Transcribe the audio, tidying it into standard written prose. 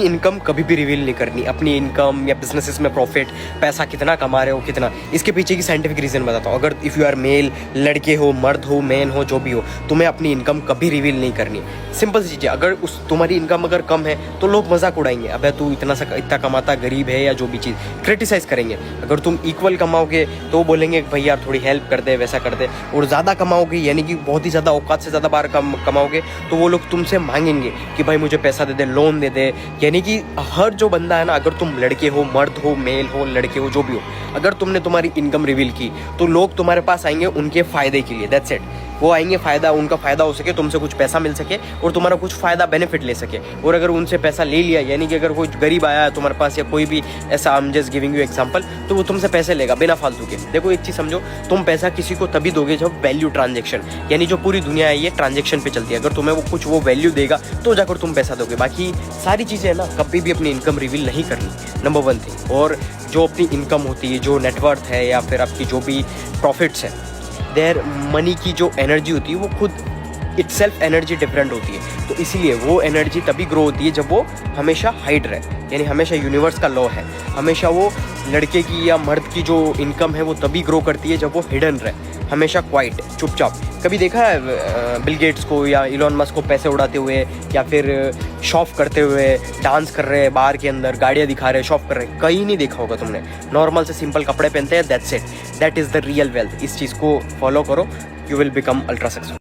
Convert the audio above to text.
Income कभी भी reveal नहीं करनी, अपनी इनकम या बिजनेसेस में प्रॉफिट, पैसा कितना कमा रहे हो कितना, इसके पीछे की साइंटिफिक रीज़न बताता हूँ। अगर इफ़ यू आर मेल, लड़के हो, मर्द हो, मैन हो, जो भी हो, तुम्हें अपनी इनकम कभी रिवील नहीं करनी। सिंपल सी चीज़ है, अगर उस तुम्हारी इनकम अगर कम है तो लोग मजाक उड़ाएंगे, अबे तू इतना कमाता, गरीब है, या जो भी चीज़ क्रिटिसाइज करेंगे। अगर तुम इक्वल कमाओगे तो बोलेंगे भाई यार थोड़ी हेल्प कर दे, वैसा कर दे। और ज़्यादा कमाओगे यानी कि बहुत ही ज़्यादा औकात से ज़्यादा बार कमाओगे तो वो लोग तुमसे मांगेंगे कि भाई मुझे पैसा दे दे, लोन दे दे। यानी कि हर जो बंदा है ना, अगर तुम लड़के हो, मर्द हो, मेल हो, लड़के हो, जो भी हो, अगर तुमने तुम्हारी इनकम रिवील की तो लोग तुम्हारे पास आएंगे उनके फ़ायदे के लिए। That's it. वो आएंगे फ़ायदा, उनका फ़ायदा हो सके, तुमसे कुछ पैसा मिल सके और तुम्हारा कुछ फ़ायदा बेनिफिट ले सके। और अगर उनसे पैसा ले लिया, यानी कि अगर कोई गरीब आया है तुम्हारे पास या कोई भी ऐसा, I am just giving you example, तो वो तुमसे पैसे लेगा बिना फालतू के। देखो एक चीज़ समझो, तुम पैसा किसी को तभी दोगे जब वैल्यू ट्रांजेक्शन, यानी जो पूरी दुनिया है ये ट्रांजेक्शन पे चलती है। अगर तुम्हें वो कुछ वो वैल्यू देगा तो जाकर तुम पैसा दोगे। बाकी सारी चीज़ें है ना, कभी भी अपनी इनकम रिवील नहीं करनी, नंबर 1 थिंग। और जो अपनी इनकम होती है, जो नेटवर्थ है या फिर आपकी जो भी प्रॉफिट्स है, देयर मनी की जो एनर्जी होती है वो खुद इटसेल्फ एनर्जी डिफरेंट होती है। तो इसीलिए वो एनर्जी तभी ग्रो होती है जब वो हमेशा हाइड रहे, यानी हमेशा यूनिवर्स का लॉ है, हमेशा वो लड़के की या मर्द की जो इनकम है वो तभी ग्रो करती है जब वो हिडन रहे, हमेशा क्वाइट, चुपचाप। कभी देखा है बिल गेट्स को या इलॉन मस्क को पैसे उड़ाते हुए या फिर शॉफ करते हुए, डांस कर रहे हैं बार के अंदर, गाड़ियाँ दिखा रहे हैं, शॉफ कर रहे हैं? कहीं नहीं देखा होगा तुमने। नॉर्मल से सिंपल कपड़े पहनते हैं, that's it, that is the real wealth. इस चीज़ को फॉलो करो, you will become ultra successful.